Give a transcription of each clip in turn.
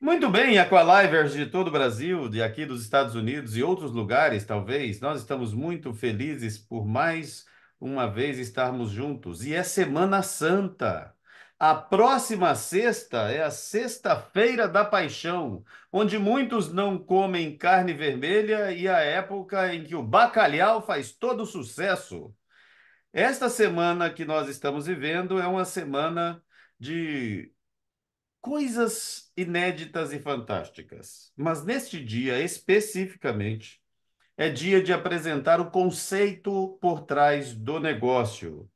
Muito bem, Aqualivers de todo o Brasil, de aqui dos Estados Unidos e outros lugares, talvez. Nós estamos muito felizes por mais uma vez estarmos juntos. E é Semana Santa. A próxima sexta é a Sexta-feira da Paixão, onde muitos não comem carne vermelha e a época em que o bacalhau faz todo o sucesso. Esta semana que nós estamos vivendo é uma semana de coisas inéditas e fantásticas. Mas neste dia especificamente, é dia de apresentar o conceito por trás do negócio.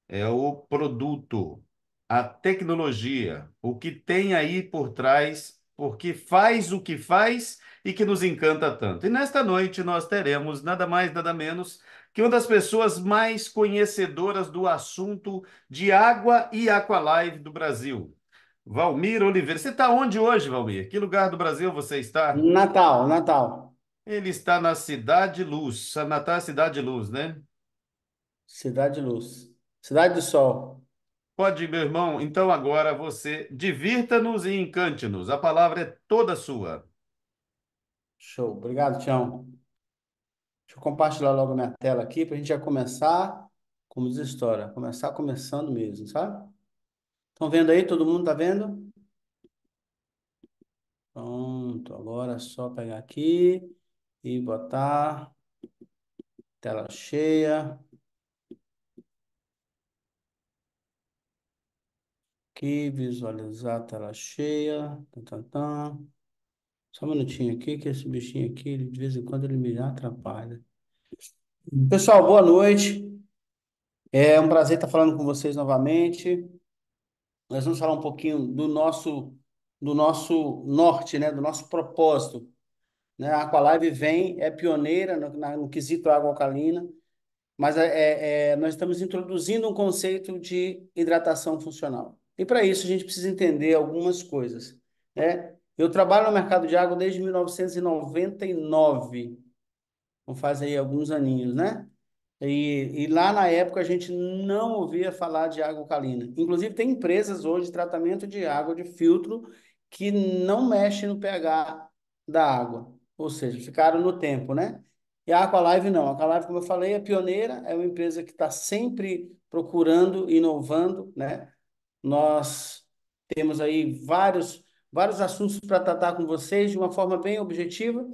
É o produto, a tecnologia, o que tem aí por trás, porque faz o que faz e que nos encanta tanto. E nesta noite nós teremos nada mais, nada menos que uma das pessoas mais conhecedoras do assunto de água e aqualive do Brasil. Valmir Oliveira. Você está onde hoje, Valmir? Que lugar do Brasil você está? Natal, Natal. Ele está na Cidade Luz. Natal é Cidade Luz, né? Cidade de Luz. Cidade do Sol. Pode, meu irmão. Então agora você divirta-nos e encante-nos. A palavra é toda sua. Show. Obrigado, Tião. Deixa eu compartilhar logo minha tela aqui para a gente já começar, como diz a história, começar começando mesmo, sabe? Estão vendo aí? Todo mundo tá vendo? Pronto. Agora é só pegar aqui e botar tela cheia. Aqui, visualizar a tela cheia. Tan, tan, tan. Só um minutinho aqui, que esse bichinho aqui, de vez em quando ele me atrapalha. Pessoal, boa noite. É um prazer estar falando com vocês novamente. Nós vamos falar um pouquinho do nosso norte, né? Do nosso propósito, né? A Aqualive vem, é pioneira no quesito água alcalina, mas nós estamos introduzindo um conceito de hidratação funcional. E para isso a gente precisa entender algumas coisas, né? Eu trabalho no mercado de água desde 1999, não faz aí alguns aninhos, né? E lá na época a gente não ouvia falar de água alcalina. Inclusive, tem empresas hoje de tratamento de água de filtro que não mexem no pH da água, ou seja, ficaram no tempo, né? E a Aqualive não. A Aqualive, como eu falei, é pioneira, é uma empresa que está sempre procurando, inovando, né? Nós temos aí vários assuntos para tratar com vocês de uma forma bem objetiva,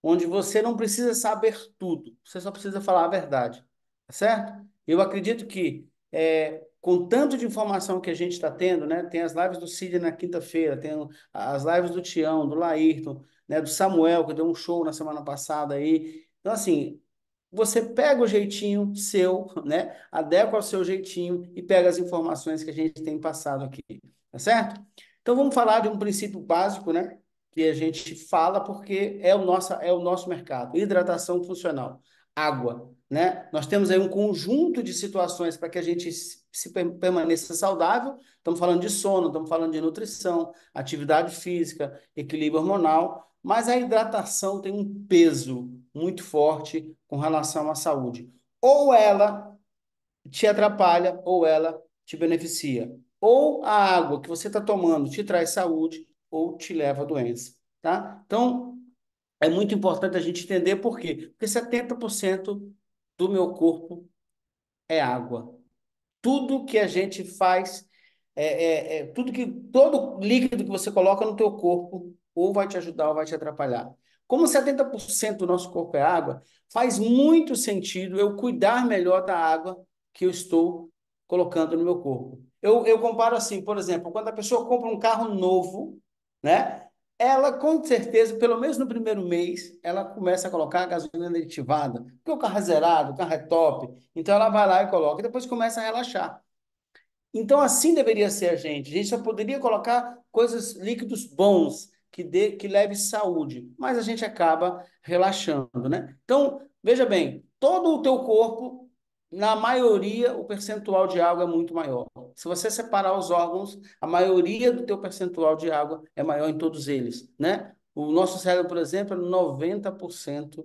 onde você não precisa saber tudo, você só precisa falar a verdade, tá certo? Eu acredito que com tanto de informação que a gente está tendo, né? Tem as lives do Cid na quinta-feira, tem as lives do Tião, do Laírton, né? Do Samuel, que deu um show na semana passada aí. Então, assim, você pega o jeitinho seu, né? Adequa ao seu jeitinho e pega as informações que a gente tem passado aqui, tá certo? Então vamos falar de um princípio básico, né? Que a gente fala porque é o nosso mercado. Hidratação funcional, água, né? Nós temos aí um conjunto de situações para que a gente permaneça saudável. Estamos falando de sono, estamos falando de nutrição, atividade física, equilíbrio hormonal, mas a hidratação tem um peso muito forte com relação à saúde. Ou ela te atrapalha, ou ela te beneficia. Ou a água que você está tomando te traz saúde, ou te leva a doença, tá? Então, é muito importante a gente entender por quê. Porque 70% do meu corpo é água. Tudo que a gente faz, todo líquido que você coloca no teu corpo, ou vai te ajudar ou vai te atrapalhar. Como 70% do nosso corpo é água, faz muito sentido eu cuidar melhor da água que eu estou colocando no meu corpo. Eu comparo assim, por exemplo, quando a pessoa compra um carro novo, né? Ela, com certeza, pelo menos no primeiro mês, ela começa a colocar a gasolina aditivada, porque o carro é zerado, o carro é top. Então ela vai lá e coloca, e depois começa a relaxar. Então, assim deveria ser a gente. A gente só poderia colocar coisas, líquidos bons, que leve saúde, mas a gente acaba relaxando, né? Então, veja bem, todo o teu corpo, na maioria, o percentual de água é muito maior. Se você separar os órgãos, a maioria do teu percentual de água é maior em todos eles, né? O nosso cérebro, por exemplo, é 90%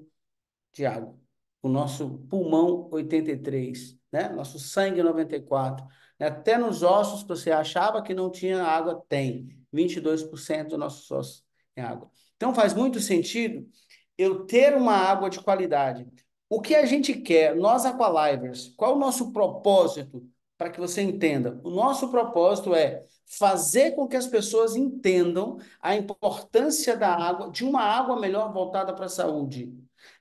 de água. O nosso pulmão, 83%, né? Nosso sangue, 94%. Até nos ossos que você achava que não tinha água, tem. 22% dos nossos ossos tem água. Então faz muito sentido eu ter uma água de qualidade. O que a gente quer, nós Aqualivers, qual o nosso propósito? Para que você entenda. O nosso propósito é fazer com que as pessoas entendam a importância da água, de uma água melhor voltada para a saúde.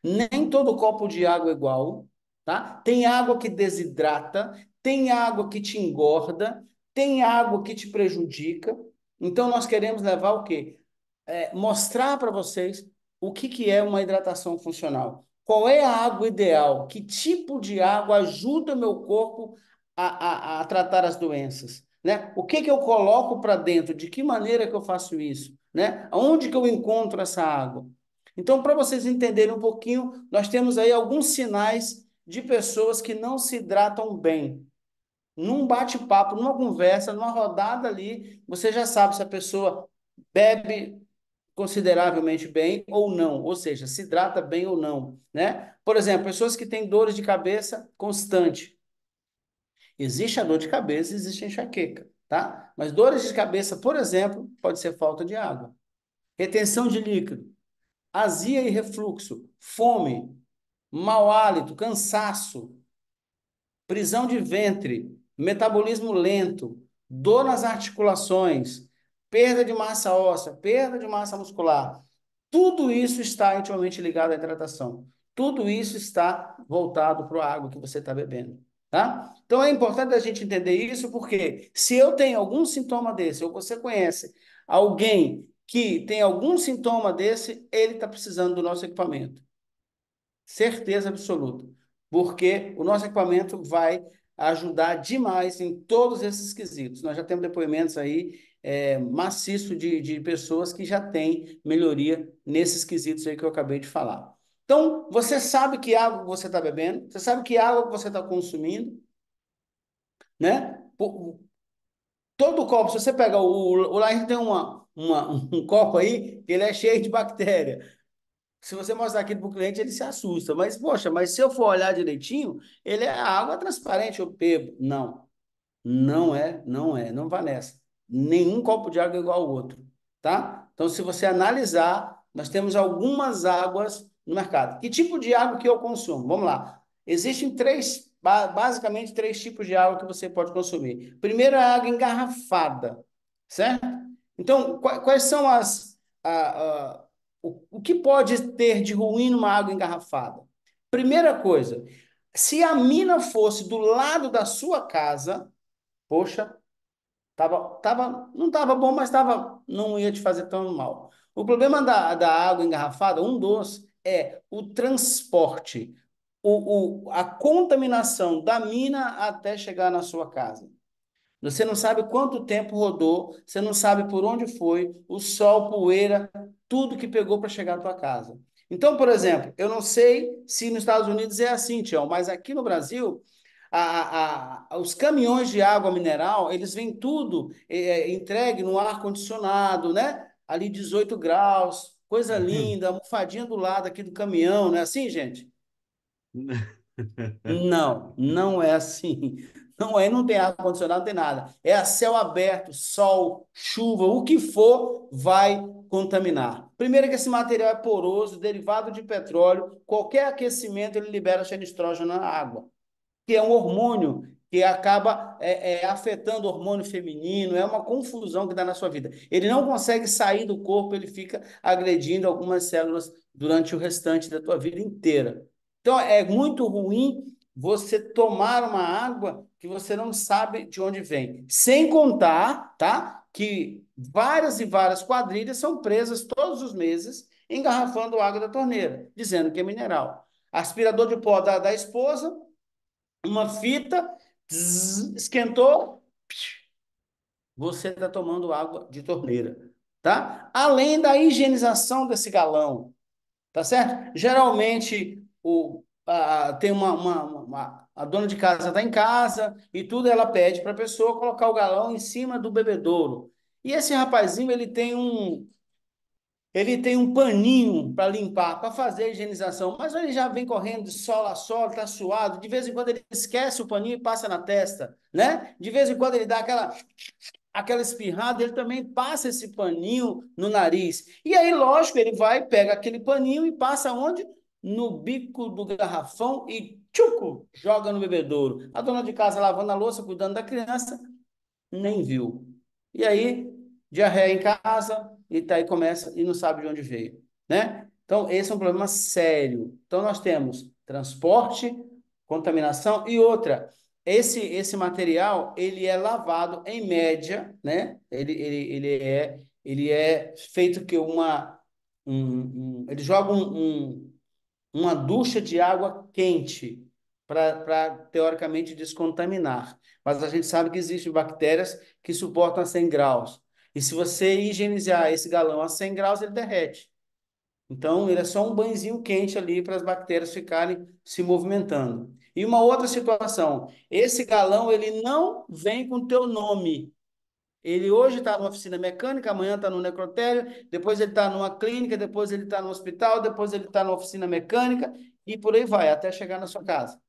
Nem todo copo de água é igual, tá? Tem água que desidrata, tem água que te engorda, tem água que te prejudica. Então nós queremos levar o quê? Mostrar para vocês o que, que é uma hidratação funcional. Qual é a água ideal? Que tipo de água ajuda o meu corpo a tratar as doenças? Né? O que, que eu coloco para dentro? De que maneira que eu faço isso? Né? Onde que eu encontro essa água? Então, para vocês entenderem um pouquinho, nós temos aí alguns sinais de pessoas que não se hidratam bem. Num bate-papo, numa conversa, numa rodada ali, você já sabe se a pessoa bebe consideravelmente bem ou não, ou seja, se hidrata bem ou não, né? Por exemplo, pessoas que têm dores de cabeça constante. Existe a dor de cabeça, existe a enxaqueca, tá? Mas dores de cabeça, por exemplo, pode ser falta de água. Retenção de líquido, azia e refluxo, fome, mau hálito, cansaço, prisão de ventre, metabolismo lento, dor nas articulações, perda de massa óssea, perda de massa muscular. Tudo isso está intimamente ligado à hidratação. Tudo isso está voltado para a água que você está bebendo, tá? Então é importante a gente entender isso porque se eu tenho algum sintoma desse, ou você conhece alguém que tem algum sintoma desse, ele está precisando do nosso equipamento. Certeza absoluta. Porque o nosso equipamento vai ajudar demais em todos esses quesitos. Nós já temos depoimentos aí maciço de pessoas que já têm melhoria nesses quesitos aí que eu acabei de falar. Então, você sabe que água você está bebendo, você sabe que água você está consumindo, né? Todo copo, se você pega lá a gente tem um copo aí, que ele é cheio de bactéria. Se você mostrar aquilo para o cliente, ele se assusta. Mas, poxa, mas se eu for olhar direitinho, ele é água transparente, eu bebo. Não, não vá nessa. Nenhum copo de água é igual ao outro, tá? Então, se você analisar, nós temos algumas águas no mercado. Que tipo de água que eu consumo? Vamos lá. Existem basicamente três tipos de água que você pode consumir. Primeiro, é a água engarrafada, certo? Então, quais são o que pode ter de ruim numa água engarrafada? Primeira coisa, se a mina fosse do lado da sua casa, poxa, não estava bom, mas não ia te fazer tão mal. O problema da água engarrafada, um dos, é o transporte, a contaminação da mina até chegar na sua casa. Você não sabe quanto tempo rodou, você não sabe por onde foi, o sol, poeira, tudo que pegou para chegar à tua casa. Então, por exemplo, eu não sei se nos Estados Unidos é assim, Tião, mas aqui no Brasil, os caminhões de água mineral, eles vêm tudo entregue no ar-condicionado, né? Ali 18 graus, coisa linda, almofadinha do lado aqui do caminhão, não é assim, gente? Não, não é assim. Não é, não tem ar-condicionado, não tem nada. É a céu aberto, sol, chuva, o que for vai contaminar. Primeiro que esse material é poroso, derivado de petróleo, qualquer aquecimento ele libera xenestrógeno na água, que é um hormônio que acaba afetando o hormônio feminino, é uma confusão que dá na sua vida. Ele não consegue sair do corpo, ele fica agredindo algumas células durante o restante da tua vida inteira. Então, é muito ruim você tomar uma água que você não sabe de onde vem. Sem contar, tá? Que várias e várias quadrilhas são presas todos os meses engarrafando água da torneira, dizendo que é mineral. Aspirador de pó da esposa, uma fita, esquentou, você está tomando água de torneira, tá? Além da higienização desse galão, tá certo? Geralmente tem a dona de casa está em casa e tudo ela pede para a pessoa colocar o galão em cima do bebedouro. E esse rapazinho ele tem ele tem um paninho para limpar, para fazer a higienização, mas ele já vem correndo de sol a sol, está suado. De vez em quando ele esquece o paninho e passa na testa, né? De vez em quando ele dá aquela espirrada, ele também passa esse paninho no nariz. E aí, lógico, ele vai, pega aquele paninho e passa onde? No bico do garrafão e tchucu, joga no bebedouro. A dona de casa lavando a louça, cuidando da criança, nem viu. E aí, diarreia em casa, e tá aí começa e não sabe de onde veio, né? Então, esse é um problema sério. Então, nós temos transporte, contaminação e outra. Esse material, ele é lavado em média, né? Ele é feito que ele joga uma ducha de água quente para, teoricamente, descontaminar. Mas a gente sabe que existem bactérias que suportam a 100 graus. E se você higienizar esse galão a 100 graus, ele derrete. Então, ele é só um banhozinho quente ali para as bactérias ficarem se movimentando. E uma outra situação, esse galão ele não vem com teu nome. Ele hoje está numa oficina mecânica, amanhã está no necrotério, depois ele está numa clínica, depois ele está no hospital, depois ele está na oficina mecânica e por aí vai, até chegar na sua casa,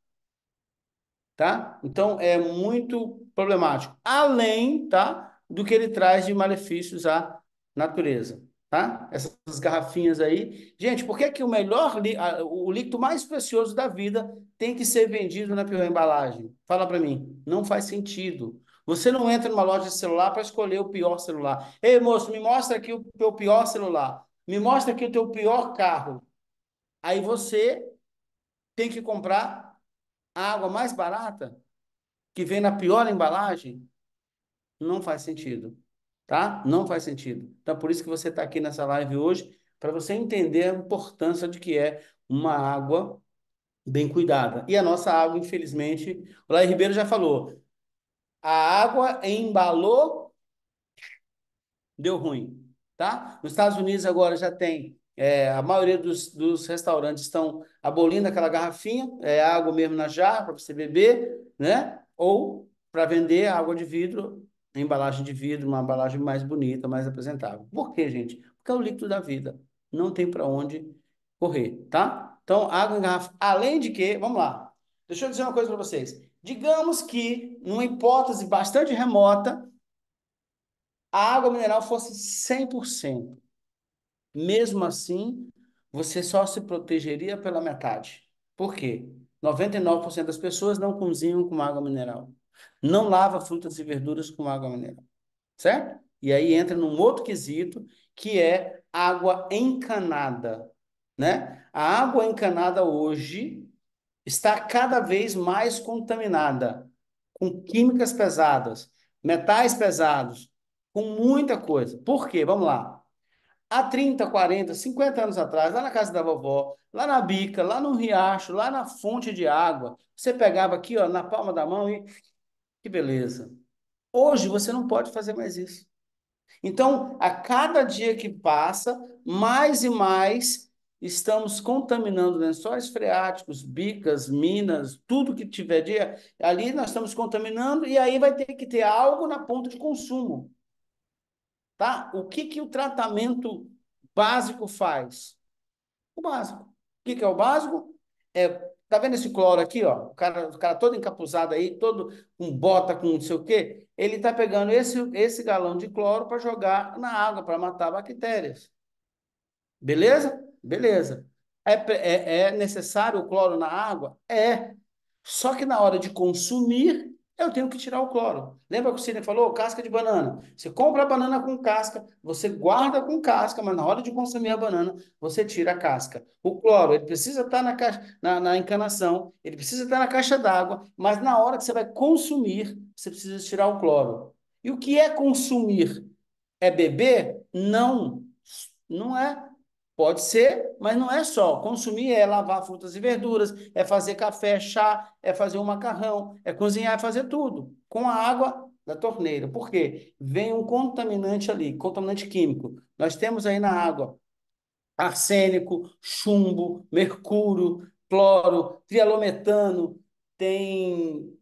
tá? Então é muito problemático, além, tá, do que ele traz de malefícios à natureza, tá? Essas garrafinhas aí. Gente, por que que o líquido mais precioso da vida tem que ser vendido na pior embalagem? Fala para mim, não faz sentido. Você não entra numa loja de celular para escolher o pior celular. Ei, moço, me mostra aqui o teu pior celular. Me mostra aqui o teu pior carro. Aí você tem que comprar a água mais barata que vem na pior embalagem, não faz sentido, tá? Não faz sentido. Então, por isso que você está aqui nessa live hoje, para você entender a importância de que é uma água bem cuidada. E a nossa água, infelizmente, o Laí Ribeiro já falou, a água embalou, deu ruim, tá? Nos Estados Unidos agora já tem, a maioria dos restaurantes estão abolindo aquela garrafinha, é água mesmo na jarra para você beber, né? Ou para vender água de vidro, embalagem de vidro, uma embalagem mais bonita, mais apresentável. Por quê, gente? Porque é o líquido da vida, não tem para onde correr, tá? Então, água em garrafa, além de que, vamos lá, deixa eu dizer uma coisa para vocês. Digamos que, numa hipótese bastante remota, a água mineral fosse 100%. Mesmo assim, você só se protegeria pela metade. Por quê? 99% das pessoas não cozinham com água mineral. Não lava frutas e verduras com água mineral, certo? E aí entra num outro quesito, que é água encanada, né? A água encanada hoje está cada vez mais contaminada, com químicas pesadas, metais pesados, com muita coisa. Por quê? Vamos lá. Há 30, 40, 50 anos atrás, lá na casa da vovó, lá na bica, lá no riacho, lá na fonte de água, você pegava aqui, ó, na palma da mão e que beleza. Hoje você não pode fazer mais isso. Então, a cada dia que passa, mais e mais estamos contaminando lençóis freáticos, bicas, minas, tudo que tiver dia, ali nós estamos contaminando e aí vai ter que ter algo na ponta de consumo, tá? O que que o tratamento básico faz? O básico. O que que é o básico? Tá vendo esse cloro aqui, ó? O cara todo encapuzado aí, todo com bota, com não sei o quê. Ele tá pegando esse galão de cloro para jogar na água, para matar bactérias. Beleza? Beleza. É necessário o cloro na água? É. Só que na hora de consumir, eu tenho que tirar o cloro. Lembra que o Sidney falou? Casca de banana. Você compra a banana com casca, você guarda com casca, mas na hora de consumir a banana, você tira a casca. O cloro, ele precisa estar na, caixa, na encanação, ele precisa estar na caixa d'água, mas na hora que você vai consumir, você precisa tirar o cloro. E o que é consumir? É beber? Não, não é. Pode ser, mas não é só. Consumir é lavar frutas e verduras, é fazer café, chá, é fazer um macarrão, é cozinhar, é fazer tudo com a água da torneira. Por quê? Vem um contaminante ali, contaminante químico. Nós temos aí na água arsênico, chumbo, mercúrio, cloro, trialometano, tem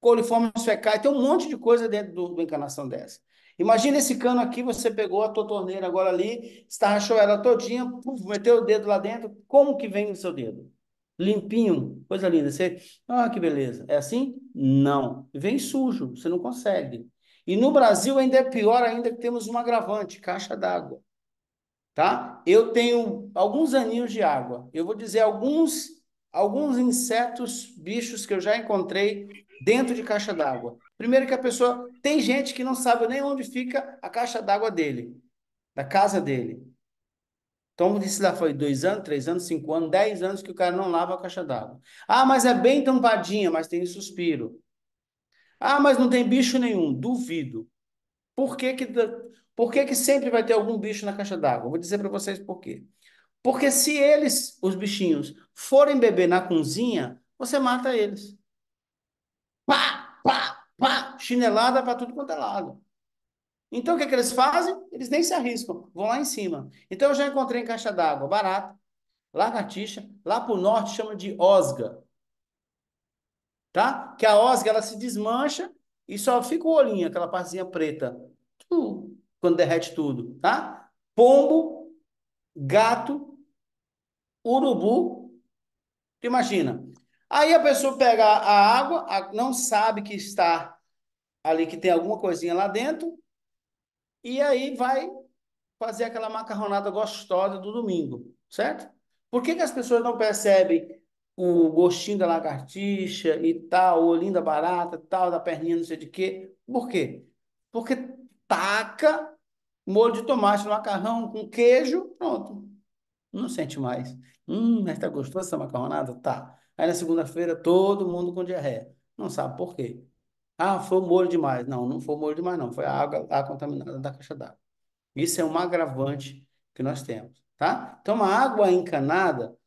coliformes fecais, tem um monte de coisa dentro do encanação dessa. Imagina esse cano aqui, você pegou a tua torneira agora ali, estarrachou ela todinha, puf, meteu o dedo lá dentro, como que vem no seu dedo? Limpinho, coisa linda. Você, que beleza. É assim? Não. Vem sujo, você não consegue. E no Brasil ainda é pior ainda que temos um agravante, caixa d'água, tá? Eu tenho alguns aninhos de água. Eu vou dizer alguns insetos, bichos que eu já encontrei dentro de caixa d'água. Primeiro que a pessoa tem gente que não sabe nem onde fica a caixa d'água dele, da casa dele. Então, isso lá foi 2 anos, 3 anos, 5 anos, 10 anos que o cara não lava a caixa d'água. Ah, mas é bem tampadinha, mas tem suspiro. Ah, mas não tem bicho nenhum. Duvido. Por que que, por que que sempre vai ter algum bicho na caixa d'água? Vou dizer para vocês por quê. Porque se eles, os bichinhos, forem beber na cozinha, você mata eles. Pá, pá, pá, chinelada para tudo quanto é lado. Então, o que que eles fazem? Eles nem se arriscam, vão lá em cima. Então, eu já encontrei em caixa d'água barata, lagartixa, lá para o norte chama de osga, tá? Que a osga, ela se desmancha e só fica o olhinho, aquela partezinha preta, quando derrete tudo, tá? Pombo, gato, urubu. Imagina. Aí a pessoa pega a água, não sabe que está ali, que tem alguma coisinha lá dentro, e aí vai fazer aquela macarronada gostosa do domingo, certo? Por que que as pessoas não percebem o gostinho da lagartixa e tal, o olhinho da barata, tal, da perninha, não sei de quê? Por quê? Porque taca molho de tomate no macarrão com queijo, pronto. Não sente mais. Mas tá gostoso essa macarronada? Tá. Aí na segunda-feira todo mundo com diarreia. Não sabe por quê. Ah, foi o molho demais. Não, não foi o molho demais, não. Foi a água lá contaminada da caixa d'água. Isso é um agravante que nós temos, tá? Então, uma água encanada,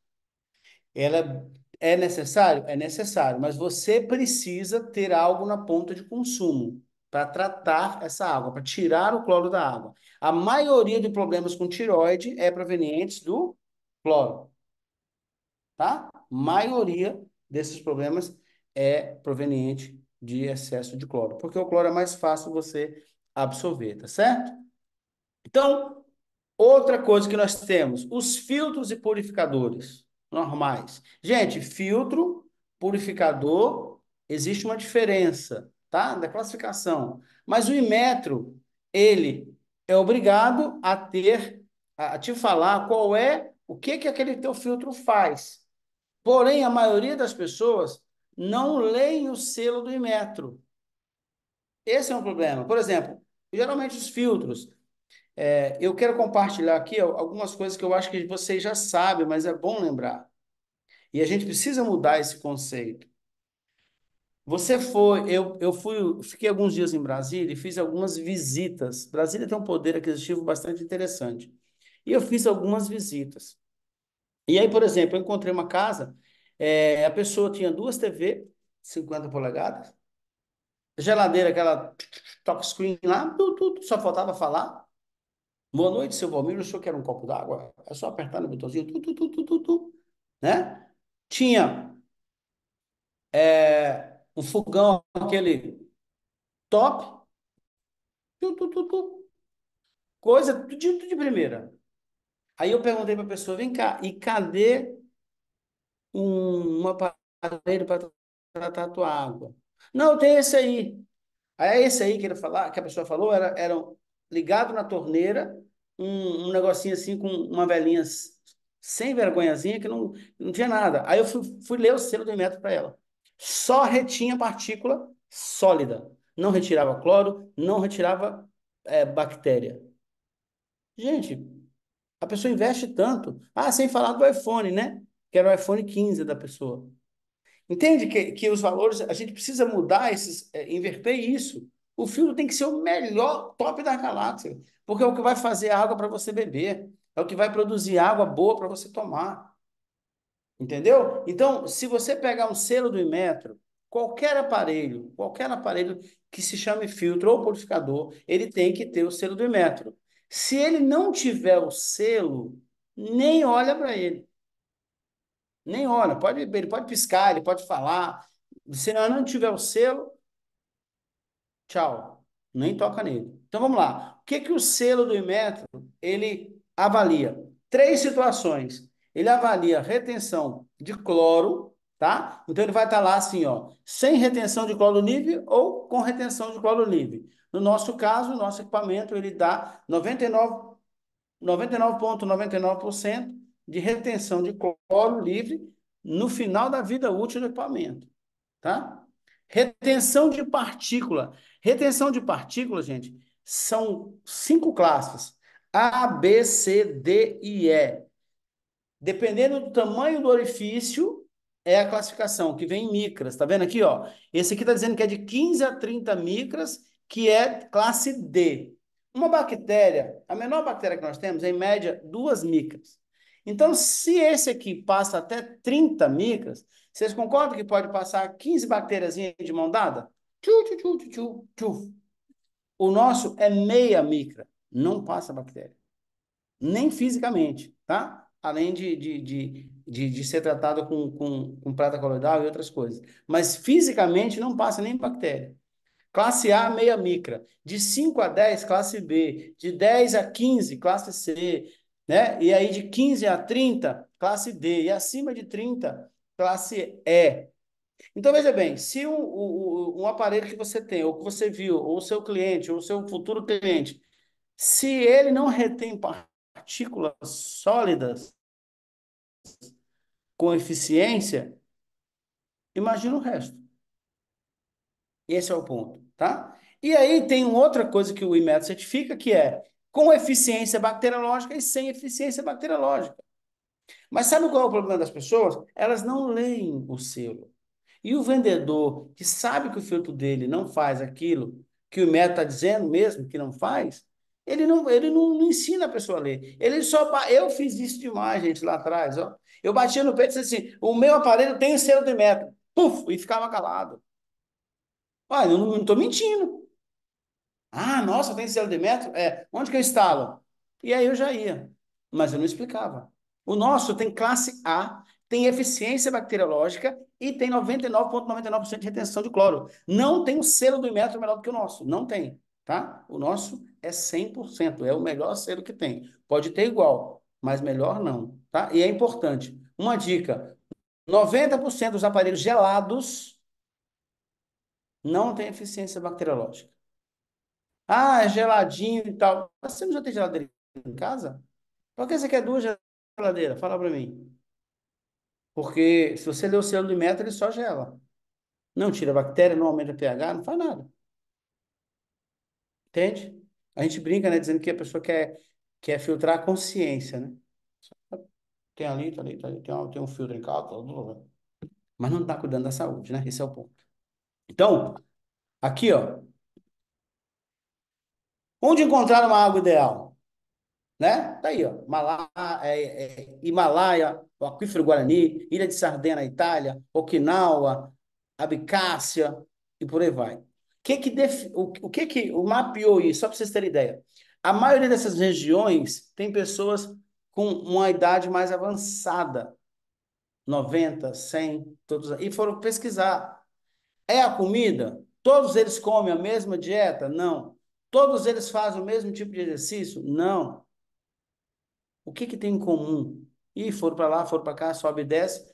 ela é necessário? É necessário, mas você precisa ter algo na ponta de consumo para tratar essa água, para tirar o cloro da água. A maioria de problemas com tireoide é provenientes do cloro, tá? Maioria desses problemas é proveniente de excesso de cloro, porque o cloro é mais fácil você absorver, tá certo? Então, outra coisa que nós temos, os filtros e purificadores normais. Gente, filtro, purificador, existe uma diferença, tá? Da classificação. Mas o Inmetro, ele é obrigado a ter, a te falar qual é, o que que aquele teu filtro faz. Porém, a maioria das pessoas não leem o selo do Inmetro. Esse é um problema. Por exemplo, geralmente os filtros, eu quero compartilhar aqui algumas coisas que eu acho que vocês já sabem, mas é bom lembrar. E a gente precisa mudar esse conceito. Eu fui, fiquei alguns dias em Brasília e fiz algumas visitas. Brasília tem um poder aquisitivo bastante interessante. E eu fiz algumas visitas. E aí, por exemplo, eu encontrei uma casa, a pessoa tinha duas TV, 50 polegadas, geladeira, aquela touchscreen lá, só faltava falar. Boa noite, seu Valmir. O senhor quer um copo d'água? É só apertar no botãozinho, né? Tinha um fogão, aquele top, coisa tudo de primeira. Aí eu perguntei para a pessoa, vem cá, e cadê um aparelho para tratar a tua água? Não, tem esse aí. Aí esse aí que ele falar, que a pessoa falou, era ligado na torneira, um negocinho assim com uma velhinha sem vergonhazinha que não tinha nada. Aí eu fui ler o selo do Inmetro para ela. Só retinha partícula sólida. Não retirava cloro, não retirava bactéria. Gente, a pessoa investe tanto. Ah, sem falar do iPhone, né? Que era o iPhone 15 da pessoa. Entende que os valores, a gente precisa mudar inverter isso. O filtro tem que ser o melhor top da galáxia, porque é o que vai fazer água para você beber, é o que vai produzir água boa para você tomar, entendeu? Então, se você pegar um selo do Inmetro, qualquer aparelho que se chame filtro ou purificador, ele tem que ter o selo do Inmetro. Se ele não tiver o selo, nem olha para ele. Nem olha, ele pode piscar, ele pode falar. Se não tiver o selo, tchau. Nem toca nele. Então vamos lá. O que que o selo do Inmetro ele avalia? Três situações. Ele avalia retenção de cloro, tá? Então ele vai estar lá assim, ó, sem retenção de cloro livre ou com retenção de cloro livre. No nosso caso, o nosso equipamento ele dá 99,99% de retenção de cloro livre no final da vida útil do equipamento, tá? Retenção de partícula. Retenção de partícula, gente, são cinco classes: A, B, C, D e E. Dependendo do tamanho do orifício, é a classificação, que vem em micras. Tá vendo aqui, ó? Esse aqui está dizendo que é de 15 a 30 micras, que é classe D. Uma bactéria, a menor bactéria que nós temos é, em média, 2 micras. Então, se esse aqui passa até 30 micras, vocês concordam que pode passar 15 bactérias de mão dada? Tchu, tchu, tchu, tchu, tchu, tchu. O nosso é meia micra, não passa bactéria nem fisicamente, tá? Além de ser tratado com prata coloidal e outras coisas. Mas fisicamente não passa nem bactéria. Classe A, meia micra. De 5 a 10, classe B. De 10 a 15, classe C. Né? E aí de 15 a 30, classe D. E acima de 30, classe E. Então, veja bem, se um aparelho que você tem, ou que você viu, ou o seu cliente, ou o seu futuro cliente, se ele não retém partículas sólidas com eficiência, imagina o resto. Esse é o ponto, tá? E aí tem uma outra coisa que o IMET certifica, que é com eficiência bacteriológica e sem eficiência bacteriológica. Mas sabe qual é o problema das pessoas? Elas não leem o selo. E o vendedor que sabe que o filtro dele não faz aquilo que o método está dizendo mesmo que não faz, ele não ensina a pessoa a ler. Ele só. Eu fiz isso demais, gente, lá atrás. Ó. Eu batia no peito e disse assim: o meu aparelho tem o selo de método. Puf! E ficava calado. Ah, eu não estou mentindo. Ah, nossa, tem selo de metro? É, onde que eu instalo? E aí eu já ia, mas eu não explicava. O nosso tem classe A, tem eficiência bacteriológica e tem 99,99% de retenção de cloro. Não tem o selo do Inmetro melhor do que o nosso, não tem, tá? O nosso é 100%, é o melhor selo que tem. Pode ter igual, mas melhor não, tá? E é importante, uma dica, 90% dos aparelhos gelados não tem eficiência bacteriológica. Ah, é geladinho e tal. Mas você não já tem geladeira em casa? Por que você quer duas geladeiras? Fala pra mim. Porque se você ler o selo do metro, ele só gela. Não tira bactéria, não aumenta pH, não faz nada. Entende? A gente brinca, né? Dizendo que a pessoa quer filtrar a consciência, né? Tem ali, tá ali, tá ali. Tem um filtro em casa, tá tudo. Mas não tá cuidando da saúde, né? Esse é o ponto. Então, aqui, ó. Onde encontrar uma água ideal? Né? Tá aí, ó. Himalaia, o Aquífero Guarani, Ilha de Sardenha na Itália, Okinawa, Abcásia e por aí vai. O que que mapeou isso? Só para vocês terem ideia. A maioria dessas regiões tem pessoas com uma idade mais avançada, 90, 100, todos, e foram pesquisar. É a comida? Todos eles comem a mesma dieta? Não. Todos eles fazem o mesmo tipo de exercício? Não. O que que tem em comum? E foram para lá, foram para cá, sobe e desce,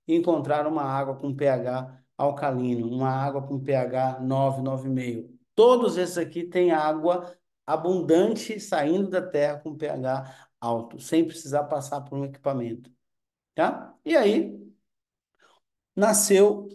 e encontraram uma água com pH alcalino, uma água com pH 9, 9,5. Todos esses aqui têm água abundante saindo da terra com pH alto, sem precisar passar por um equipamento, tá? E aí nasceu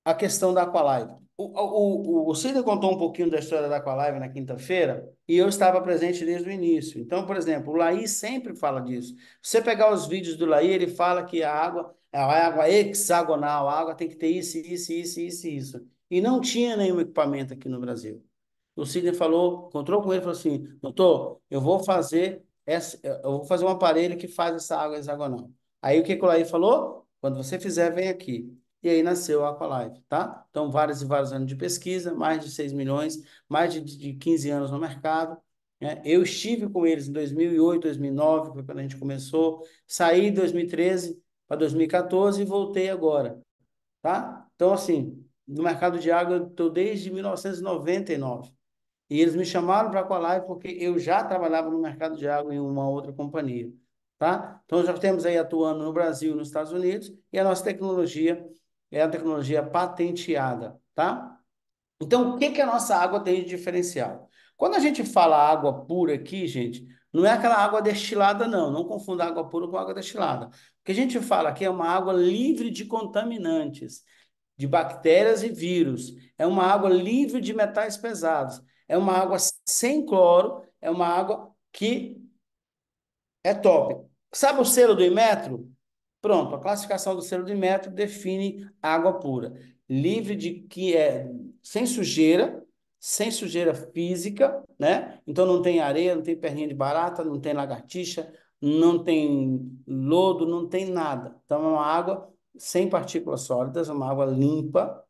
a questão da Aqualive. O Cida contou um pouquinho da história da Aqualive na quinta-feira e eu estava presente desde o início. Então, por exemplo, o Laí sempre fala disso. Se você pegar os vídeos do Laí, ele fala que a água é a água hexagonal, a água tem que ter isso, isso, isso, isso, isso. E não tinha nenhum equipamento aqui no Brasil. O Sidney falou, encontrou com ele e falou assim, doutor, eu vou fazer um aparelho que faz essa água hexagonal. Aí o que que o Laí falou? Quando você fizer, vem aqui. E aí nasceu a Aqualive, tá? Então, vários e vários anos de pesquisa, mais de 6 milhões, mais de 15 anos no mercado, né? Eu estive com eles em 2008, 2009, foi quando a gente começou, saí em 2013 para 2014 e voltei agora, tá? Então, assim, no mercado de água eu estou desde 1999. E eles me chamaram para a Aqualive porque eu já trabalhava no mercado de água em uma outra companhia, tá? Então já temos aí atuando no Brasil e nos Estados Unidos e a nossa tecnologia é a tecnologia patenteada, tá? Então, o que que a nossa água tem de diferencial? Quando a gente fala água pura aqui, gente, não é aquela água destilada, não. Não confunda água pura com água destilada. O que a gente fala aqui é uma água livre de contaminantes, de bactérias e vírus. É uma água livre de metais pesados. É uma água sem cloro. É uma água que é top. Sabe o selo do Inmetro? Pronto, a classificação do selo do Inmetro define água pura, livre de que é sem sujeira física, né? Então não tem areia, não tem perninha de barata, não tem lagartixa, não tem lodo, não tem nada. Então é uma água sem partículas sólidas, é uma água limpa,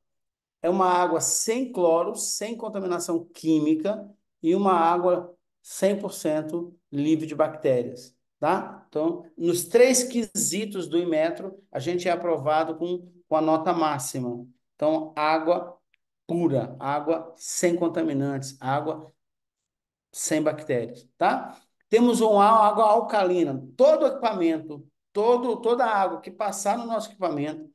é uma água sem cloro, sem contaminação química e uma água 100% livre de bactérias, tá? Então, nos três quesitos do Inmetro, a gente é aprovado com a nota máxima. Então, água pura, água sem contaminantes, água sem bactérias, tá? Temos uma água alcalina. Todo equipamento, toda água que passar no nosso equipamento,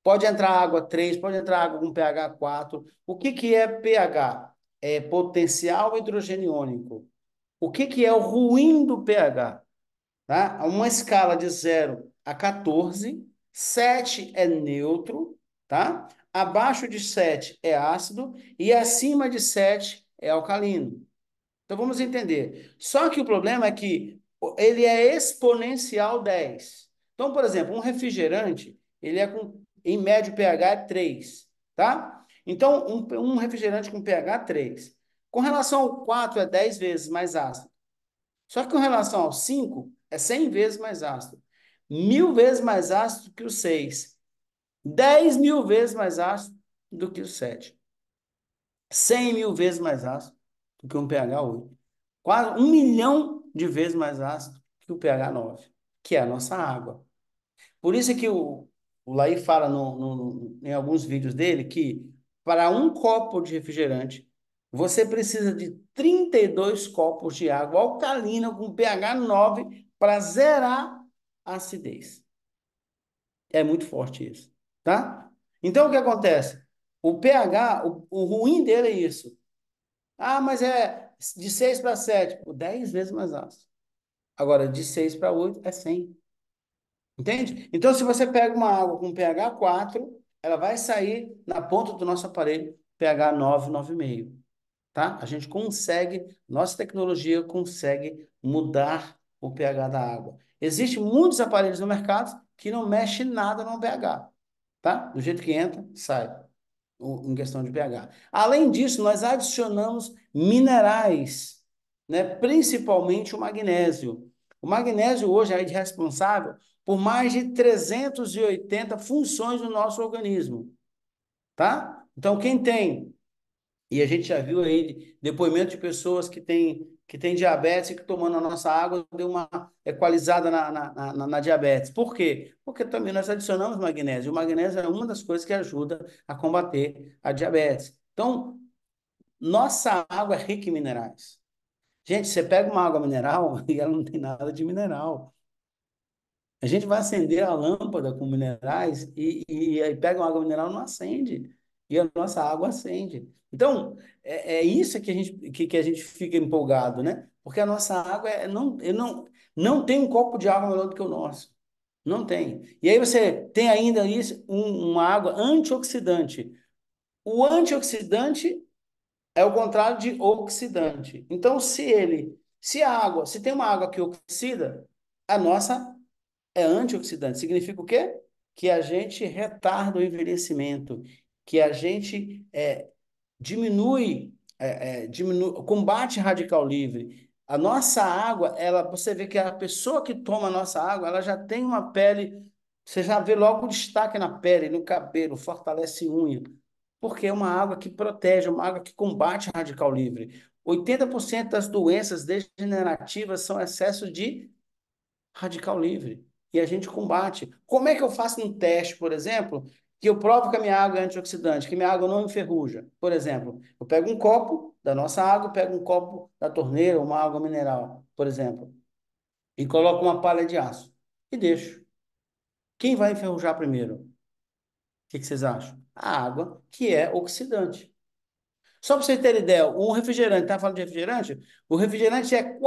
pode entrar água 3, pode entrar água com pH 4. O que que é pH? É potencial hidrogeniônico. O que que é o ruim do pH? Tá? Uma escala de 0 a 14, 7 é neutro, tá? Abaixo de 7 é ácido e acima de 7 é alcalino. Então vamos entender. Só que o problema é que ele é exponencial 10. Então, por exemplo, um refrigerante, ele é com, em médio, pH é 3, tá? Então, um refrigerante com pH 3. Com relação ao 4, é 10 vezes mais ácido. Só que com relação ao 5, é 100 vezes mais ácido. 1.000 vezes mais ácido que o 6. 10.000 vezes mais ácido do que o 7. 100.000 vezes mais ácido do que um pH 8. Quase 1 milhão de vezes mais ácido que o pH 9, que é a nossa água. Por isso é que o Laí fala em alguns vídeos dele que para um copo de refrigerante, você precisa de 32 copos de água alcalina com pH 9 para zerar a acidez. É muito forte isso, tá? Então, o que acontece? O pH, o ruim dele é isso. Ah, mas é de 6 para 7, 10 vezes mais ácido. Agora, de 6 para 8 é 100. Entende? Então, se você pega uma água com pH 4, ela vai sair na ponta do nosso aparelho pH 9, 9,5. Tá? A gente consegue, nossa tecnologia consegue mudar o pH da água. Existem muitos aparelhos no mercado que não mexem nada no pH. Tá? Do jeito que entra, sai em questão de pH. Além disso, nós adicionamos minerais, né? Principalmente o magnésio. O magnésio hoje é responsável por mais de 380 funções do nosso organismo, tá? Então, quem tem, e a gente já viu aí depoimento de pessoas que têm diabetes e que tomando a nossa água deu uma equalizada na diabetes. Por quê? Porque também nós adicionamos magnésio. O magnésio é uma das coisas que ajuda a combater a diabetes. Então, nossa água é rica em minerais. Gente, você pega uma água mineral e ela não tem nada de mineral. A gente vai acender a lâmpada com minerais e aí pega uma água mineral e não acende. E a nossa água acende. Então, é isso que a gente fica empolgado, né? Porque a nossa água não tem um copo de água melhor do que o nosso. Não tem. E aí você tem ainda isso, uma água antioxidante. O antioxidante é o contrário de oxidante. Então, se tem uma água que oxida, a nossa é antioxidante. Significa o quê? Que a gente retarda o envelhecimento, que a gente combate radical livre. A nossa água, você vê que a pessoa que toma a nossa água, ela já tem uma pele, você já vê logo o destaque na pele, no cabelo, fortalece unha, porque é uma água que protege, uma água que combate radical livre. 80% das doenças degenerativas são excesso de radical livre. E a gente combate. Como é que eu faço um teste, por exemplo? que eu provo que a minha água é antioxidante, que minha água não enferruja. Por exemplo, eu pego um copo da nossa água, pego um copo da torneira, uma água mineral, por exemplo, e coloco uma palha de aço e deixo. Quem vai enferrujar primeiro? O que vocês acham? A água, que é oxidante. Só para vocês terem ideia, um refrigerante, tá falando de refrigerante? O refrigerante é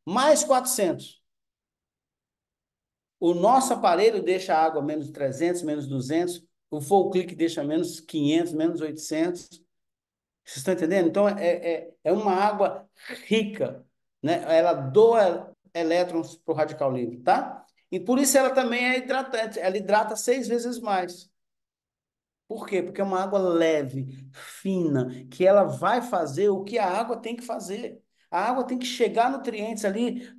mais 400. O nosso aparelho deixa a água menos 300, menos 200. O Full Click deixa menos 500, menos 800. Vocês estão entendendo? Então, é uma água rica, né? Ela doa elétrons para o radical livre, tá? E por isso ela também é hidratante. Ela hidrata 6 vezes mais. Por quê? Porque é uma água leve, fina, que ela vai fazer o que a água tem que fazer. A água tem que chegar nutrientes ali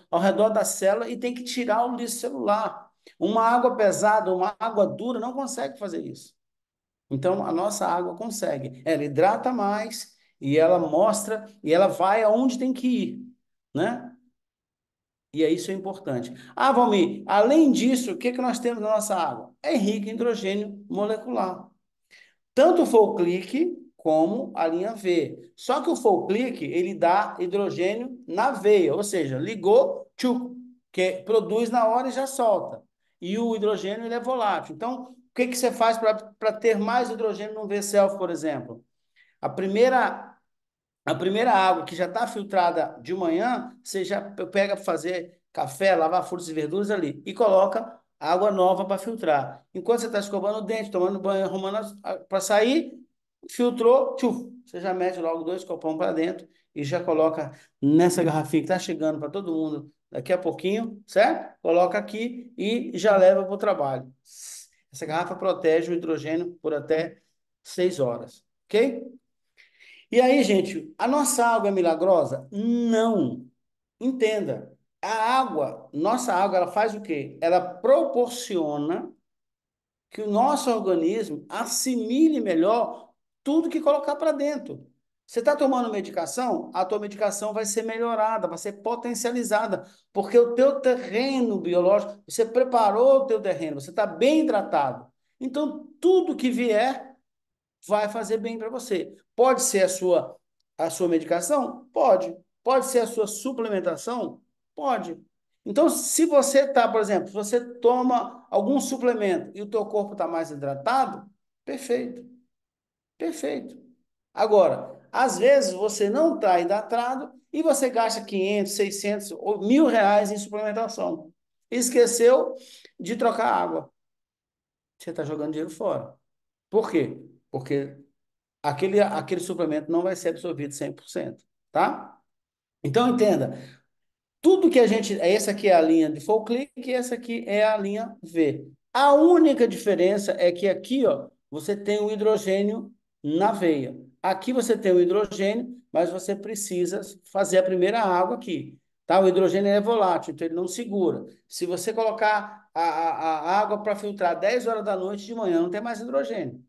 ao redor da célula e tem que tirar o lixo celular. Uma água pesada, uma água dura não consegue fazer isso. Então, a nossa água consegue. Ela hidrata mais e ela mostra e ela vai aonde tem que ir, né? E isso é importante. Ah, Valmir, além disso, o que que nós temos na nossa água? É rica em hidrogênio molecular. Tanto o full click como a linha V. Só que o full click, ele dá hidrogênio na veia, ou seja, ligou, tchuc, que produz na hora e já solta. E o hidrogênio, ele é volátil. Então, o que que você faz para ter mais hidrogênio no V-Self, por exemplo? A primeira a primeira água que já está filtrada de manhã, você já pega para fazer café, lavar frutas e verduras ali e coloca água nova para filtrar. Enquanto você está escovando o dente, tomando banho, arrumando para sair, filtrou, tchuf, você já mete logo 2 copão para dentro e já coloca nessa garrafinha que está chegando para todo mundo daqui a pouquinho, certo? Coloca aqui e já leva para o trabalho. Essa garrafa protege o hidrogênio por até 6 horas, ok? E aí, gente, a nossa água é milagrosa? Não. Entenda. A água, nossa água, ela faz o quê? Ela proporciona que o nosso organismo assimile melhor tudo que colocar para dentro. Você está tomando medicação? A tua medicação vai ser melhorada, vai ser potencializada, porque o teu terreno biológico, você preparou o teu terreno, você está bem hidratado. Então, tudo que vier vai fazer bem para você. Pode ser a sua medicação? Pode. Pode ser a sua suplementação? Pode. Então, se você está, por exemplo, se você toma algum suplemento e o teu corpo está mais hidratado, perfeito. Perfeito. Agora, às vezes você não está hidratado e você gasta 500, 600 ou R$ 1.000 em suplementação. Esqueceu de trocar água. Você está jogando dinheiro fora. Por quê? Porque aquele suplemento não vai ser absorvido 100%, tá? Então, entenda, tudo que a gente, essa aqui é a linha de full click e essa aqui é a linha V. A única diferença é que aqui, ó, você tem o hidrogênio na veia. Aqui você tem o hidrogênio, mas você precisa fazer a primeira água aqui, tá? O hidrogênio é volátil, então ele não segura. Se você colocar a água para filtrar 10 horas da noite de manhã, não tem mais hidrogênio,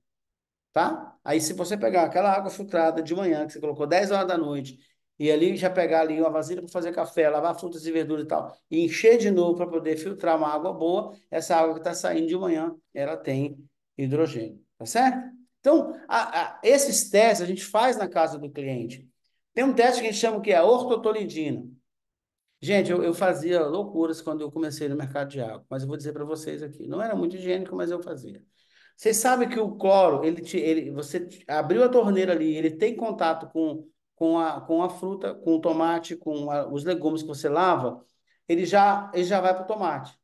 tá? Aí, se você pegar aquela água filtrada de manhã, que você colocou 10 horas da noite, e ali já pegar ali uma vasilha para fazer café, lavar frutas e verduras e tal, e encher de novo para poder filtrar uma água boa, essa água que está saindo de manhã, ela tem hidrogênio, tá certo? Então, esses testes a gente faz na casa do cliente. Tem um teste que a gente chama que é a ortotolidina. Gente, eu fazia loucuras quando eu comecei no mercado de água, mas eu vou dizer para vocês aqui, não era muito higiênico, mas eu fazia. Vocês sabem que o cloro, você abriu a torneira ali, ele tem contato com a fruta, com o tomate, os legumes que você lava, ele já vai para o tomate.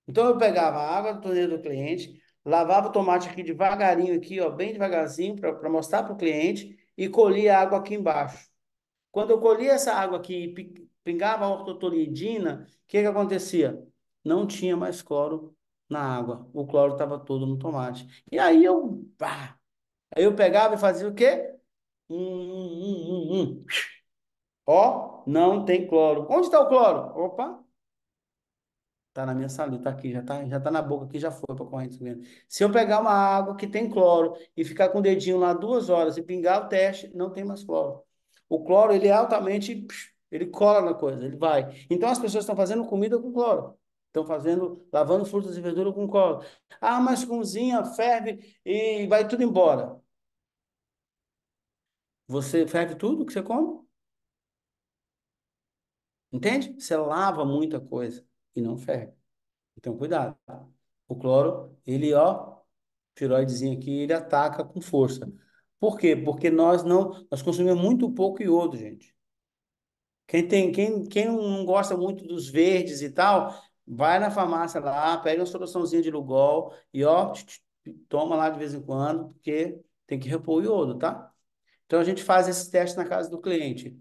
Então eu pegava a água da torneira do cliente, lavava o tomate aqui devagarinho, aqui, ó, bem devagarzinho, para mostrar para o cliente, e colhia a água aqui embaixo. Quando eu colhia essa água aqui e pingava a ortotolidina, o que que acontecia? Não tinha mais cloro na água. O cloro estava todo no tomate. E aí aí eu pegava e fazia o quê? Ó, não tem cloro. Onde está o cloro? Opa, tá na minha saliva, tá aqui, já tá na boca aqui, já foi para a corrente sanguínea. Se eu pegar uma água que tem cloro e ficar com o dedinho lá 2 horas e pingar o teste, não tem mais cloro. O cloro, ele é altamente, ele cola na coisa, ele vai. Então as pessoas estão fazendo comida com cloro. Estão fazendo, lavando frutas e verduras com cloro. Ah, mas cozinha, ferve e vai tudo embora. Você ferve tudo que você come? Entende? Você lava muita coisa e não ferve. Então, cuidado. O cloro, ele, ó, tiroidezinho aqui, ele ataca com força. Por quê? Porque nós consumimos muito pouco iodo, gente. Quem não gosta muito dos verdes e tal, vai na farmácia lá, pega uma soluçãozinha de Lugol e, ó, toma lá de vez em quando, porque tem que repor o iodo, tá? Então, a gente faz esse teste na casa do cliente.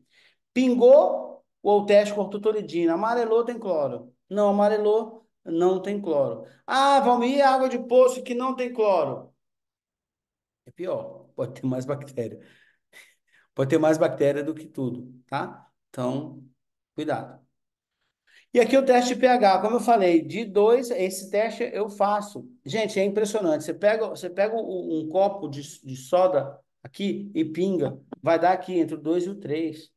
Pingou ou o teste com ortotolidina? Amarelou, tem cloro. Não amarelou, não tem cloro. Ah, Valmir, água de poço que não tem cloro. É pior, pode ter mais bactéria. Pode ter mais bactéria do que tudo, tá? Então, cuidado. E aqui o teste de pH, como eu falei, de dois, esse teste eu faço. Gente, é impressionante. Você pega um copo de soda aqui e pinga, vai dar aqui entre o 2 e o 3.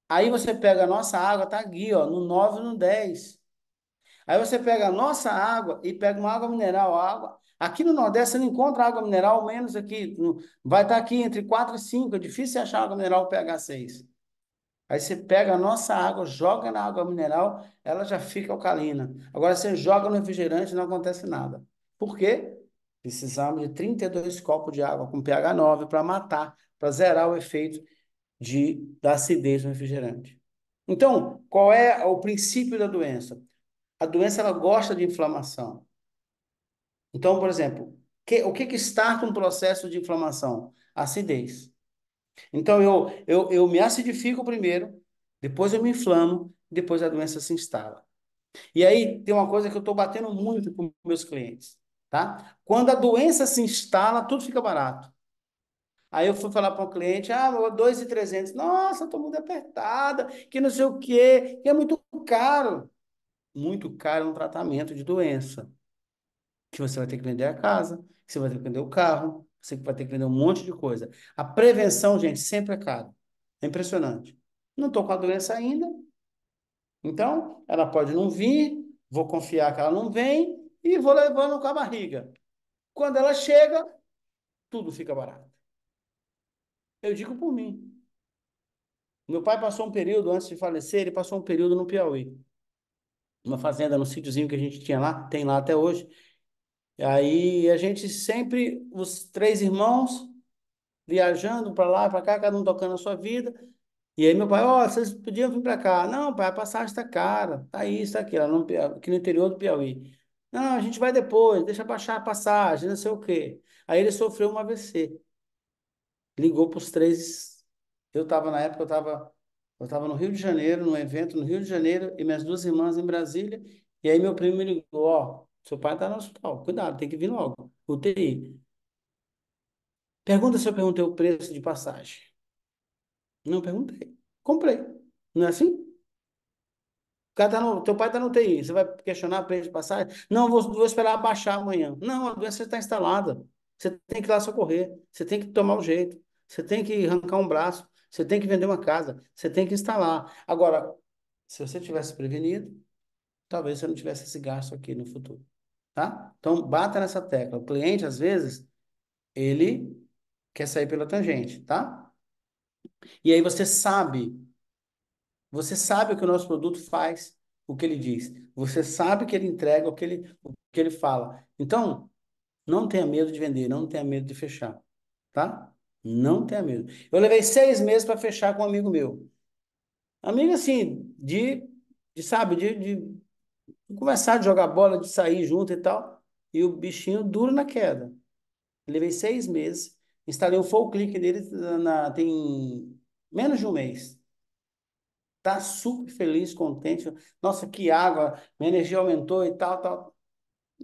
Aí você pega a nossa água, tá aqui, ó, no 9 e no 10. Aí você pega a nossa água e pega uma água mineral, água. Aqui no Nordeste você não encontra água mineral, menos aqui. Vai estar aqui entre 4 e 5. É difícil você achar água mineral pH 6. Aí você pega a nossa água, joga na água mineral, ela já fica alcalina. Agora você joga no refrigerante, não acontece nada. Por quê? Precisamos de 32 copos de água com pH 9 para matar, para zerar o efeito da acidez no refrigerante. Então, qual é o princípio da doença? A doença ela gosta de inflamação. Então, por exemplo, o que starta um processo de inflamação? Acidez. Então, eu me acidifico primeiro, depois eu me inflamo, depois a doença se instala. E aí tem uma coisa que eu estou batendo muito com meus clientes, tá? Quando a doença se instala, tudo fica barato. Aí eu fui falar para um cliente, 2.300. Nossa, estou muito apertada, que não sei o quê, que é muito caro. Muito caro um tratamento de doença. Que você vai ter que vender a casa, que você vai ter que vender o carro, você vai ter que vender um monte de coisa. A prevenção, gente, sempre é caro. É impressionante. Não estou com a doença ainda, então ela pode não vir, vou confiar que ela não vem e vou levando com a barriga. Quando ela chega, tudo fica barato. Eu digo por mim. Meu pai passou um período, antes de falecer, ele passou um período no Piauí. Uma fazenda, no sítiozinho que a gente tinha lá, tem lá até hoje. E aí a gente sempre, os três irmãos, viajando para lá, para cá, cada um tocando a sua vida. E aí meu pai, ó, vocês podiam vir para cá. Não, pai, a passagem está cara. Tá isso, tá aqui, lá no, aqui no interior do Piauí. Não, a gente vai depois, deixa baixar a passagem, não sei o quê. Aí ele sofreu um AVC. Ligou para os três. Na época, eu tava no Rio de Janeiro, num evento no Rio de Janeiro, e minhas duas irmãs em Brasília. E aí meu primo me ligou, ó, seu pai está no hospital, cuidado, tem que vir logo. UTI. Pergunta se eu perguntei o preço de passagem. Não perguntei. Comprei. Não é assim? Teu pai está no UTI. Você vai questionar preço de passagem? Não, vou esperar baixar amanhã. Não, a doença está instalada. Você tem que ir lá socorrer. Você tem que tomar o jeito. Você tem que arrancar um braço. Você tem que vender uma casa. Você tem que instalar. Agora, se você tivesse prevenido, talvez você não tivesse esse gasto aqui no futuro. Tá? Então, bata nessa tecla. O cliente, às vezes, ele quer sair pela tangente, tá? E aí você sabe o que o nosso produto faz, o que ele diz. Você sabe que ele entrega o que ele fala. Então, não tenha medo de vender, não tenha medo de fechar, tá? Não tenha medo. Eu levei 6 meses para fechar com um amigo meu. Amigo, assim, sabe, de conversar, de jogar bola, de sair junto e tal. E o bichinho duro na queda. Levei 6 meses. Instalei o full click dele tem menos de um mês. Tá super feliz, contente. Nossa, que água, minha energia aumentou e tal, tal.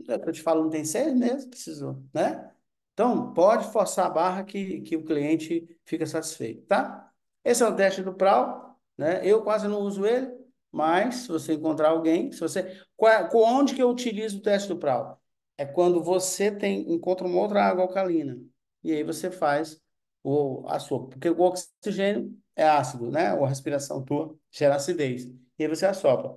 Eu te falo, não tem 6 meses, precisou, né? Então, pode forçar a barra que o cliente fica satisfeito, tá? Esse é o teste do Prau, né? Eu quase não uso ele, mas se você encontrar alguém, se você... Onde que eu utilizo o teste do Prau? É quando você encontra uma outra água alcalina. E aí você faz a sua. Porque o oxigênio é ácido, né? Ou a respiração tua gera acidez. E aí você assopra.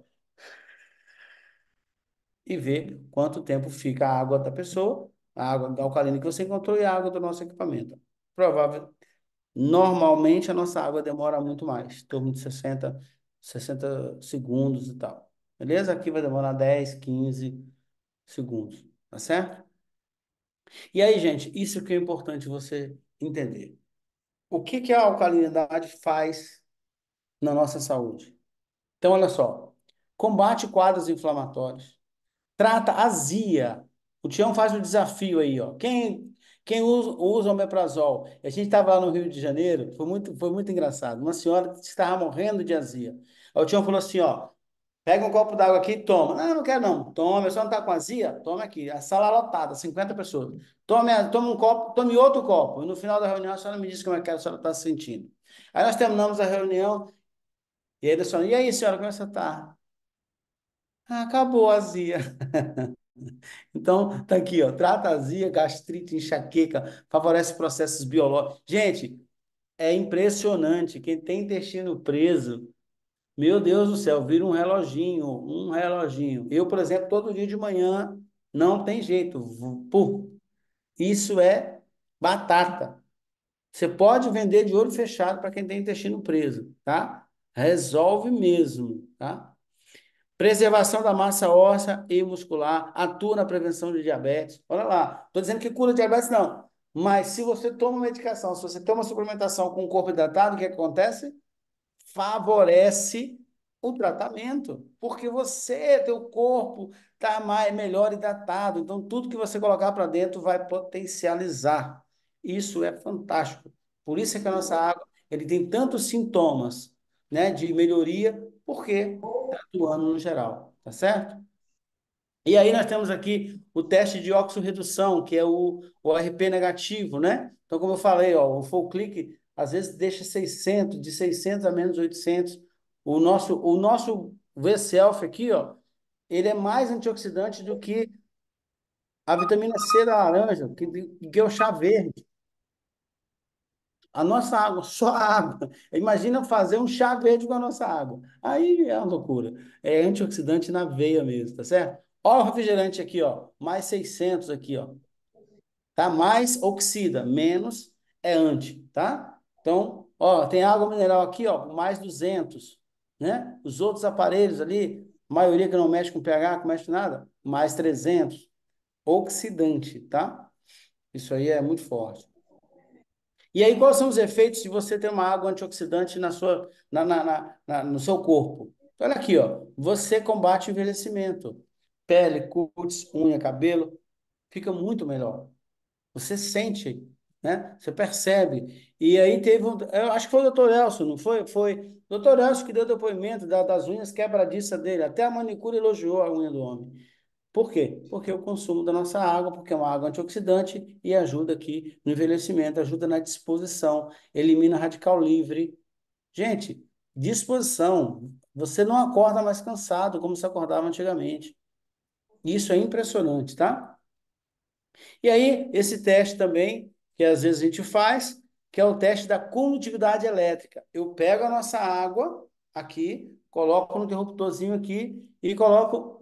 e ver quanto tempo fica a água da pessoa, a água alcalina que você encontrou e a água do nosso equipamento. Provável, normalmente a nossa água demora muito mais, em torno de 60 segundos e tal. Beleza? Aqui vai demorar 10, 15 segundos, tá certo? E aí, gente, isso que é importante você entender. O que que a alcalinidade faz na nossa saúde? Então, olha só. Combate quadros inflamatórios. Trata azia. O Tião faz um desafio aí, ó. Quem usa omeprazol? A gente estava lá no Rio de Janeiro, foi muito engraçado. Uma senhora que estava morrendo de azia. Aí o Tião falou assim, ó, pega um copo d'água aqui e toma. Não, não quero não. Toma, a senhora não está com azia? Toma aqui. A sala lotada, 50 pessoas. Tome um copo, tome outro copo. E no final da reunião a senhora me diz como é que a senhora está se sentindo. Aí nós terminamos a reunião, e aí a senhora, e aí, senhora, como é que você está? Ah, acabou a azia. Então, tá aqui, ó. Trata azia, gastrite, enxaqueca, favorece processos biológicos. Gente, é impressionante. Quem tem intestino preso, meu Deus do céu, vira um reloginho, um reloginho. Eu, por exemplo, todo dia de manhã, não tem jeito. Pô, isso é batata. Você pode vender de olho fechado para quem tem intestino preso, tá? Resolve mesmo, tá? Preservação da massa óssea e muscular, atua na prevenção de diabetes. Olha lá, estou dizendo que cura diabetes, não. Mas se você toma medicação, se você toma suplementação com o corpo hidratado, o que acontece? Favorece o tratamento, porque você, teu corpo, está mais melhor hidratado. Então, tudo que você colocar para dentro vai potencializar. Isso é fantástico. Por isso é que a nossa água, ele tem tantos sintomas, né, de melhoria, porque está atuando no geral, tá certo? E aí nós temos aqui o teste de oxirredução, que é o RP negativo, né? Então, como eu falei, ó, o full click às vezes deixa 600, de 600 a menos 800. O nosso V-Self aqui, ó, ele é mais antioxidante do que a vitamina C da laranja, que é o chá verde. A nossa água, só a água. Imagina fazer um chá verde com a nossa água. Aí é uma loucura. É antioxidante na veia mesmo, tá certo? Ó o refrigerante aqui, ó. Mais 600 aqui, ó. Tá? Mais oxida, menos é anti, tá? Então, ó, tem água mineral aqui, ó, mais 200, né? Os outros aparelhos ali, maioria que não mexe com pH, que mexe com nada, mais 300. Oxidante, tá? Isso aí é muito forte. E aí, quais são os efeitos de você ter uma água antioxidante no seu corpo? Olha aqui, ó. Você combate o envelhecimento. Pele, cutis, unha, cabelo, fica muito melhor. Você sente, né? Você percebe. E aí eu acho que foi o doutor Elcio, não foi? Foi o doutor Elcio que deu depoimento das unhas quebradiças dele. Até a manicure elogiou a unha do homem. Por quê? Porque o consumo da nossa água, porque é uma água antioxidante e ajuda aqui no envelhecimento, ajuda na disposição, elimina radical livre. Gente, disposição. Você não acorda mais cansado como se acordava antigamente. Isso é impressionante, tá? E aí, esse teste também, que às vezes a gente faz, que é o teste da condutividade elétrica. Eu pego a nossa água aqui, coloco no interruptorzinho aqui e coloco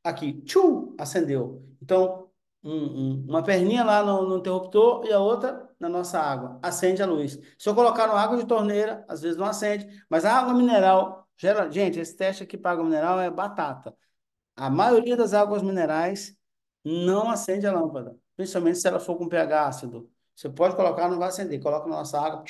aqui, tchum, acendeu. Então, uma perninha lá no interruptor e a outra na nossa água, acende a luz. Se eu colocar no água de torneira, às vezes não acende, mas a água mineral, gente, esse teste aqui para água mineral é batata. A maioria das águas minerais não acende a lâmpada, principalmente se ela for com pH ácido. Você pode colocar, não vai acender. Coloca na nossa água,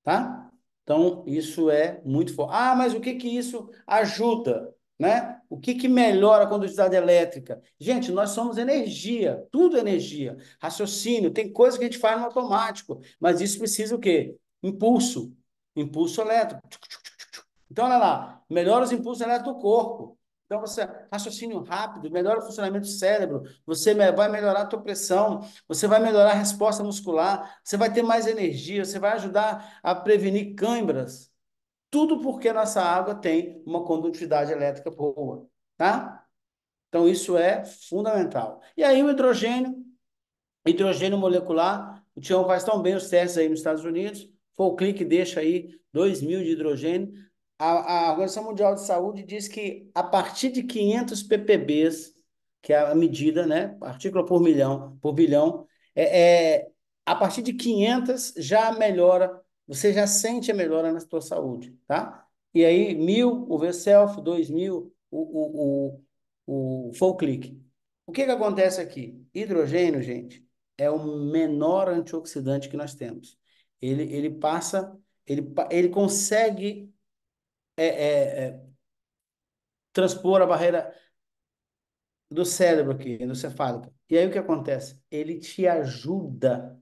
tá? Então, isso é muito forte. Ah, mas o que que isso ajuda, né? O que que melhora a condutividade elétrica? Gente, nós somos energia, tudo é energia. Raciocínio, tem coisa que a gente faz no automático, mas isso precisa o quê? Impulso, impulso elétrico. Então, olha lá, melhora os impulsos elétricos do corpo. Então, você, raciocínio rápido, melhora o funcionamento do cérebro, você vai melhorar a tua pressão, você vai melhorar a resposta muscular, você vai ter mais energia, você vai ajudar a prevenir câimbras. Tudo porque a nossa água tem uma condutividade elétrica boa, tá? Então, isso é fundamental. E aí, o hidrogênio molecular, o Tião faz tão bem os testes aí nos Estados Unidos, foi o clique deixa aí 2.000 de hidrogênio. A Organização Mundial de Saúde diz que a partir de 500 ppbs que é a medida, né? Partícula por milhão, por bilhão. É, a partir de 500 já melhora, você já sente a melhora na sua saúde, tá? E aí, 1.000, o V-Self, 2.000, o Full Click. O que que acontece aqui? Hidrogênio, gente, é o menor antioxidante que nós temos. Ele passa, ele consegue transpor a barreira do cérebro aqui, endocefálica. E aí o que acontece? Ele te ajuda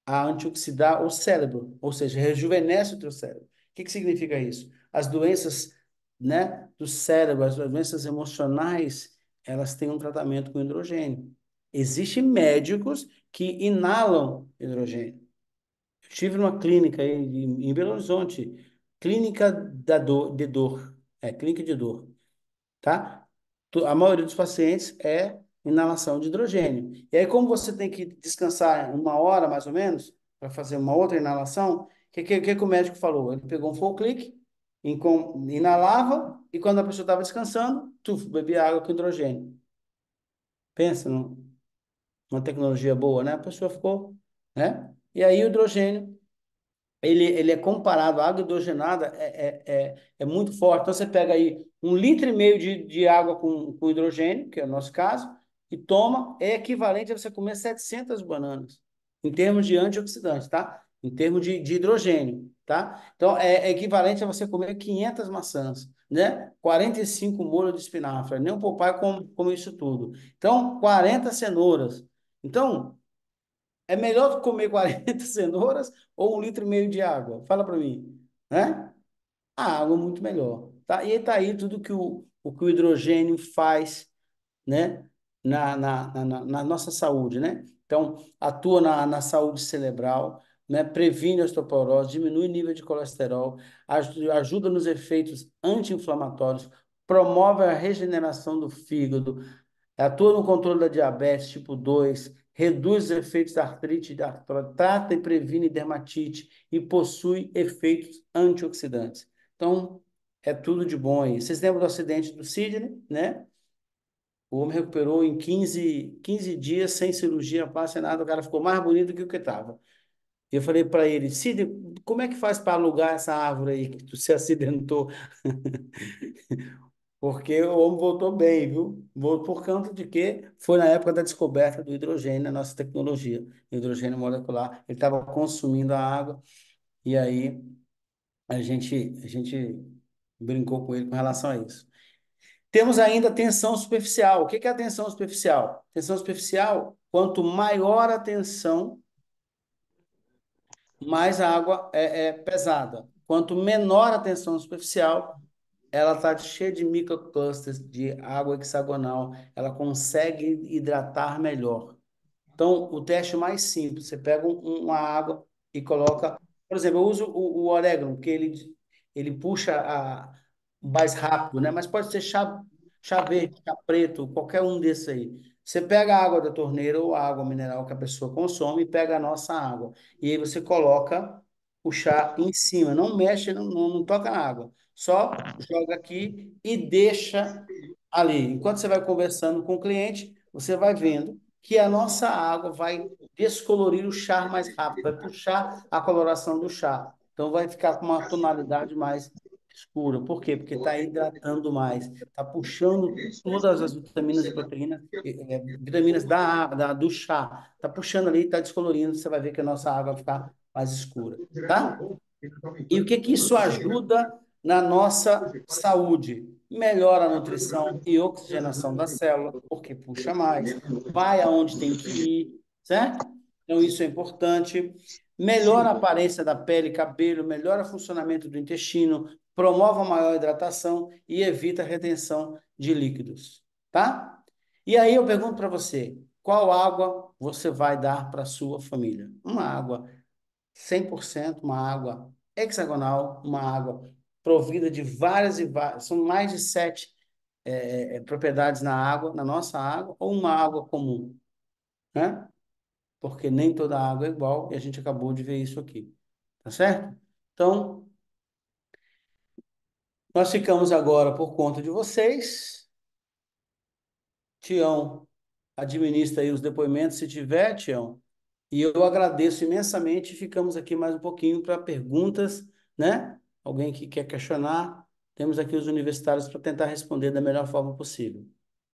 a antioxidar o cérebro, ou seja, rejuvenesce o teu cérebro. O que que significa isso? As doenças, né, do cérebro, as doenças emocionais, elas têm um tratamento com hidrogênio. Existem médicos que inalam hidrogênio. Eu estive numa clínica aí em Belo Horizonte, clínica de dor, clínica de dor, tá? A maioria dos pacientes é inalação de hidrogênio. E aí, como você tem que descansar 1 hora, mais ou menos, para fazer uma outra inalação, o que o médico falou? Ele pegou um full click, inalava, e quando a pessoa estava descansando, bebia água com hidrogênio. Pensa numa tecnologia boa, né? A pessoa ficou, né? E aí o hidrogênio ele é comparado, a água hidrogenada é muito forte. Então, você pega aí 1,5 litro de água com hidrogênio, que é o nosso caso, e toma, é equivalente a você comer 700 bananas, em termos de antioxidante, tá? Em termos de hidrogênio, tá? Então, é equivalente a você comer 500 maçãs, né? 45 molhos de espinafre, nem o papai come isso tudo. Então, 40 cenouras. Então, é melhor comer 40 cenouras ou 1,5 litro de água? Fala para mim, né? A água é muito melhor, tá? E tá aí tudo que o hidrogênio faz, né? Na nossa saúde, né? Então, atua na saúde cerebral, né? Previne a osteoporose, diminui o nível de colesterol, ajuda nos efeitos anti-inflamatórios, promove a regeneração do fígado, atua no controle da diabetes tipo 2, reduz os efeitos da artrite e da artrose, trata e previne dermatite e possui efeitos antioxidantes. Então, é tudo de bom aí. Vocês lembram do acidente do Sidney, né? O homem recuperou em 15 dias, sem cirurgia, passa nada, o cara ficou mais bonito do que o que estava. E eu falei para ele, Sidney, como é que faz para alugar essa árvore aí que tu se acidentou? Porque o homem voltou bem, viu? Por conta de que foi na época da descoberta do hidrogênio na nossa tecnologia, hidrogênio molecular. Ele estava consumindo a água e aí a gente brincou com ele com relação a isso. Temos ainda a tensão superficial. O que que é a tensão superficial? Tensão superficial, quanto maior a tensão, mais a água é pesada. Quanto menor a tensão superficial, ela está cheia de microclusters de água hexagonal, ela consegue hidratar melhor. Então, o teste mais simples, você pega uma água e coloca, por exemplo, eu uso o orégano, que ele puxa mais rápido, né? Mas pode ser chá verde, chá preto, qualquer um desses aí. Você pega a água da torneira ou a água mineral que a pessoa consome e pega a nossa água. E aí você coloca o chá em cima, não mexe, não toca na água. Só joga aqui e deixa ali. Enquanto você vai conversando com o cliente, você vai vendo que a nossa água vai descolorir o chá mais rápido, vai puxar a coloração do chá. Então vai ficar com uma tonalidade mais escura. Por quê? Porque está hidratando mais, está puxando todas as vitaminas e proteínas, vitaminas do chá. Está puxando ali, está descolorindo, você vai ver que a nossa água vai ficar mais escura, tá? E o que que isso ajuda na nossa saúde? Melhora a nutrição e oxigenação da célula, porque puxa mais, vai aonde tem que ir, certo? Então, isso é importante. Melhora a aparência da pele, cabelo, melhora o funcionamento do intestino, promove a maior hidratação e evita a retenção de líquidos, tá? E aí eu pergunto para você, qual água você vai dar para a sua família? Uma água 100% uma água hexagonal, uma água provida de várias e várias, são mais de 7 propriedades na água, na nossa água, ou uma água comum, né? Porque nem toda água é igual e a gente acabou de ver isso aqui, tá certo? Então, nós ficamos agora por conta de vocês. Tião administra aí os depoimentos, se tiver, Tião. E eu agradeço imensamente. Ficamos aqui mais um pouquinho para perguntas, né? Alguém que quer questionar, temos aqui os universitários para tentar responder da melhor forma possível.